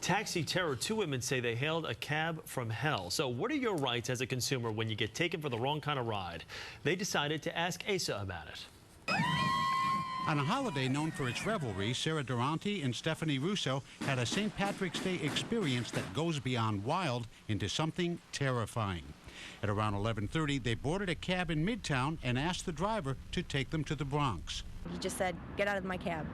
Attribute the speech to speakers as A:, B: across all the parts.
A: Taxi terror. Two women say they hailed a cab from hell. So what are your rights as a consumer when you get taken for the wrong kind of ride? They decided to ask Asa about it.
B: On a holiday known for its revelry, Sarah Durante and Stephanie Russo had a St. Patrick's Day experience that goes beyond wild into something terrifying. At around 11:30, they boarded a cab in Midtown and asked the driver to take them to the Bronx.
C: He just said, "Get out of my cab."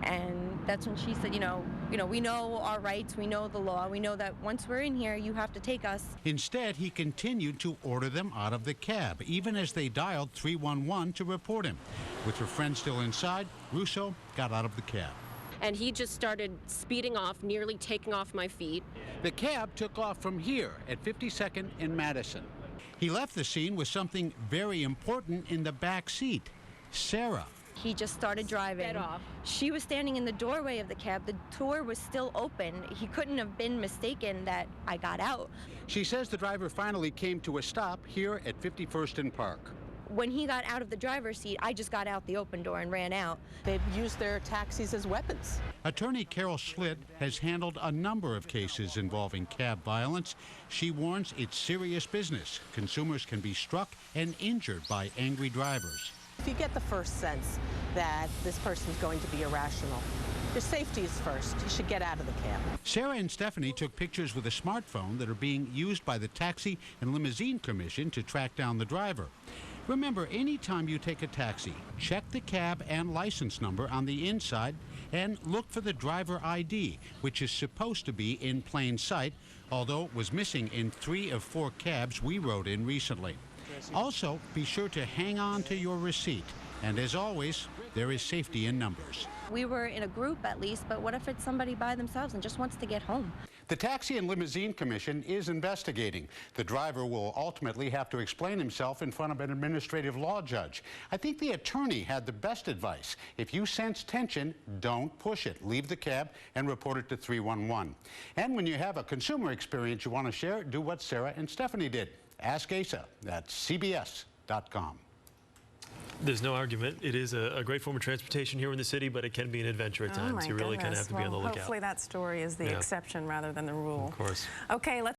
C: And that's when she said, you know, we know our rights, we know the law, we know that once we're in here, you have to take us.
B: Instead, he continued to order them out of the cab, even as they dialed 311 to report him. With her friend still inside, Russo got out of the cab.
D: And he just started speeding off, nearly taking off my feet.
B: The cab took off from here at 52nd and Madison. He left the scene with something very important in the back seat, Sarah.
C: He just started driving.
D: Sped off.
C: She was standing in the doorway of the cab. The door was still open. He couldn't have been mistaken that I got out.
B: She says the driver finally came to a stop here at 51st and Park.
C: When he got out of the driver's seat, I just got out the open door and ran out.
E: They've used their taxis as weapons.
B: Attorney Carol Schlitt has handled a number of cases involving cab violence. She warns it's serious business. Consumers can be struck and injured by angry drivers.
E: If you get the first sense that this person's going to be irrational, your safety is first. You should get out of the cab.
B: Sarah and Stephanie took pictures with a smartphone that are being used by the Taxi and Limousine Commission to track down the driver. Remember, anytime you take a taxi, check the cab and license number on the inside and look for the driver ID, which is supposed to be in plain sight, although it was missing in 3 of 4 cabs we rode in recently. Also, be sure to hang on to your receipt. And as always, there is safety in numbers.
C: We were in a group at least, but what if it's somebody by themselves and just wants to get home?
B: The Taxi and Limousine Commission is investigating. The driver will ultimately have to explain himself in front of an administrative law judge. I think the attorney had the best advice. If you sense tension, don't push it. Leave the cab and report it to 311. And when you have a consumer experience you want to share, do what Sarah and Stephanie did. Ask Asa at CBS.com.
A: There's no argument. It is a great form of transportation here in the city, but it can be an adventure at times. You really kind of have to be on the lookout.
F: Hopefully that story is the exception rather than the rule.
A: Of course.
F: Okay, let's